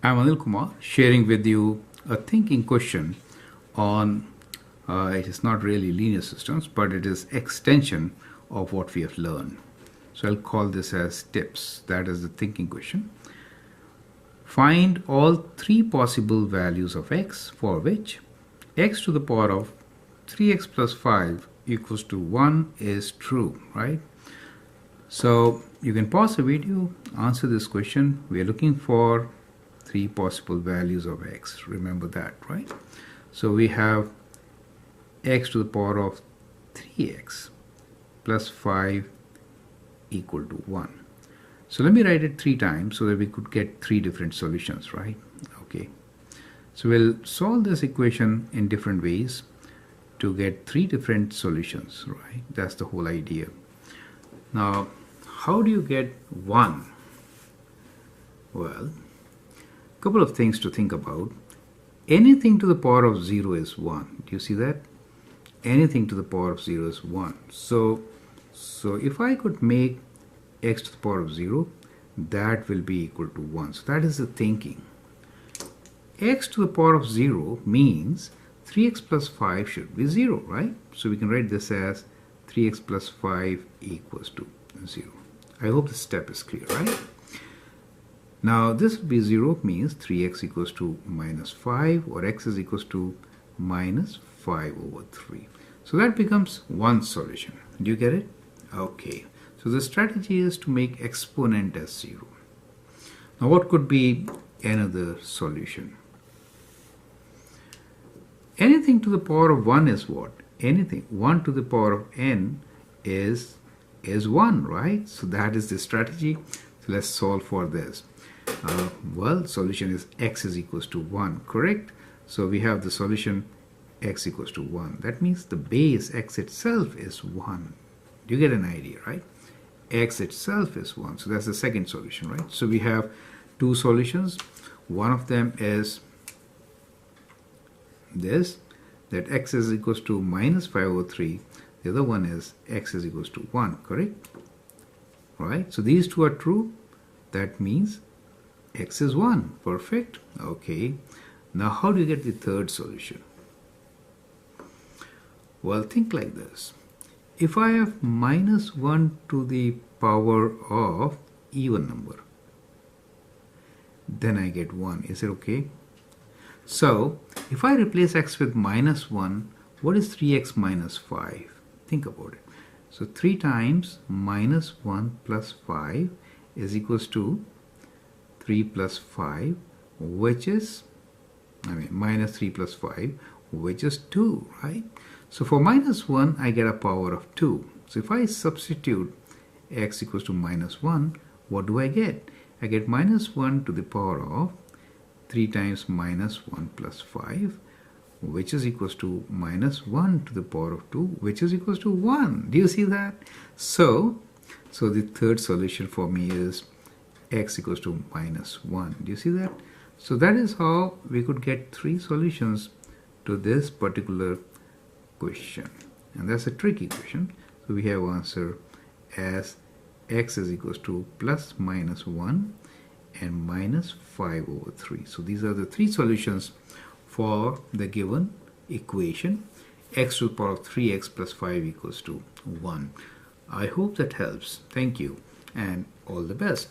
I'm Anil Kumar, sharing with you a thinking question on it is not really linear systems, but it is extension of what we have learned. So I'll call this as tips. That is the thinking question. Find all three possible values of x for which x to the power of 3x plus 5 equals to 1 is true, right? So you can pause the video, answer this question. We are looking for three possible values of x. Remember that, right? So we have x to the power of 3x plus 5 equal to 1. So let me write it 3 times so that we could get 3 different solutions, right? Okay. So we'll solve this equation in different ways to get 3 different solutions, right? That's the whole idea. Now, how do you get 1? Well, a couple of things to think about. Anything to the power of 0 is 1. Do you see that? Anything to the power of 0 is 1. So if I could make x to the power of 0, that will be equal to 1. So that is the thinking. X to the power of 0 means 3x plus 5 should be 0, right? So we can write this as 3x plus 5 equals to 0. I hope this step is clear, right? Now this will be 0 means 3x equals to minus 5, or x is equals to minus 5 over 3. So that becomes one solution. Do you get it? Okay. So the strategy is to make exponent as 0. Now what could be another solution? Anything to the power of 1 is what? Anything. 1 to the power of n is 1, right? So that is the strategy. So let's solve for this. Well, solution is x is equals to 1, correct? So we have the solution x equals to 1. That means the base x itself is 1. Do you get an idea, right? X itself is 1. So that's the second solution, right? So we have 2 solutions. One of them is this, that x is equals to minus 5 over 3. The other one is x is equals to 1, correct? Right? So these two are true. That means x is 1. Perfect. Okay. Now how do you get the third solution? Well, think like this. If I have minus 1 to the power of even number, then I get 1. Is it okay? So if I replace x with minus 1, what is 3x minus 5? Think about it. So 3 times minus 1 plus 5 is equals to 3 plus 5, which is, minus 3 plus 5, which is 2, right? So for minus 1, I get a power of 2. So if I substitute x equals to minus 1, what do I get? I get minus 1 to the power of 3 times minus 1 plus 5, which is equals to minus 1 to the power of 2, which is equals to 1. Do you see that? So the third solution for me is x equals to minus 1. Do you see that? So that is how we could get 3 solutions to this particular question. And that's a tricky question. So we have answer as x is equals to plus minus 1 and minus 5 over 3. So these are the 3 solutions for the given equation. X to the power of 3x plus 5 equals to 1. I hope that helps. Thank you and all the best.